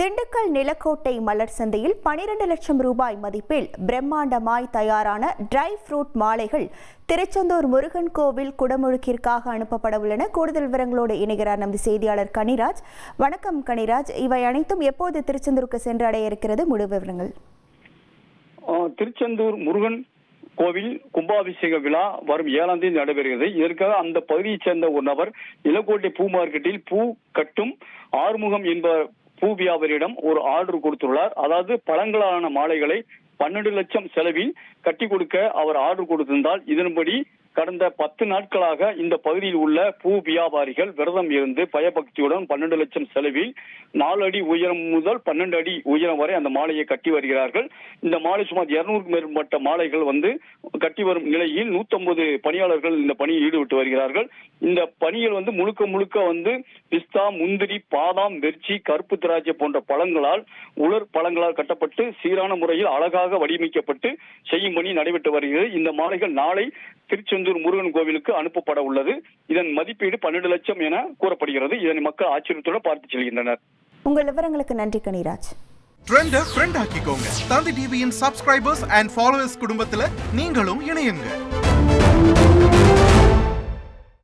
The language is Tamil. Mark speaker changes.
Speaker 1: திண்டுக்கல் நிலக்கோட்டை மலர் சந்தையில் 12 லட்சம் ரூபாய் மதிப்பில் பிரம்மாண்டமாய் தயாரான ட்ரை ஃப்ரூட் மாலைகள் திருச்செந்தூர் முருகன் கோவில் குடமுழுக்கிற்காக அனுப்பப்பட உள்ளன. கூடுதல் விவரங்களோடு இணைகிறார் நமது செய்தியாளர் கனிராஜ். வணக்கம் கனிராஜ், இவை அனைத்தும் எப்போது திருச்செந்தூருக்கு சென்றடைய இருக்கிறது? முழு விவரங்கள்.
Speaker 2: திருச்செந்தூர் முருகன் கோவில் கும்பாபிஷேக விழா வரும் 7ஆம் தேதி நடைபெறுகிறது. இதற்காக அந்த பகுதியைச் சேர்ந்த ஒரு நபர் நிலக்கோட்டை பூ மார்க்கெட்டில் பூ கட்டும் ஆறுமுகம் என்பவர் பூ வியாபாரியிடம் ஒரு ஆர்டர் கொடுத்துள்ளார். அதாவது பழங்களான மாலைகளை 12 லட்சம் செலவில் கட்டி கொடுக்க அவர் ஆர்டர் கொடுத்திருந்தால், இதன்படி கடந்த 10 நாட்களாக இந்த பகுதியில் உள்ள பூ வியாபாரிகள் விரதம் இருந்து பயபக்தியுடன் 12 லட்சம் செலவில் 4 அடி உயரம் முதல் 12 அடி உயரம் வரை அந்த மாலையை கட்டி வருகிறார்கள். இந்த மாலை சுமார் 200க்கும் மேற்பட்ட மாலைகள் கட்டி வரும் நிலையில் 150 பணியாளர்கள் இந்த பணியில் ஈடுபட்டு வருகிறார்கள். இந்த பணிகள் முழுக்க பிஸ்தா, முந்திரி, பாதாம், வெர்ச்சி, கருப்பு திராட்சை போன்ற பழங்களால் உலர் பழங்களால் கட்டப்பட்டு சீரான முறையில் அழகாக வடிவமைக்கப்பட்டு செய்யும் பணி நடைபெற்று வருகிறது. இந்த மாலைகள் நாளை திருச்செந்தூர் முருகன் கோவிலுக்கு அனுப்பப்பட உள்ளது. இதன் மதிப்பீடு 12 லட்சம் என கூறப்படுகிறது. இதனை மக்கள் ஆச்சரியத்துடன் பார்த்து செல்கின்றனர்.
Speaker 1: உங்கள் விவரங்களுக்கு நன்றி கனிராஜ்.
Speaker 3: ட்ரெண்ட ஃப்ரெண்ட் ஆக்கிக்கோங்க. தந்தி டிவியின் சப்ஸ்கிரைபர்ஸ் அண்ட் ஃபாலோவர்ஸ் குடும்பத்துல நீங்களும் இணையுங்க.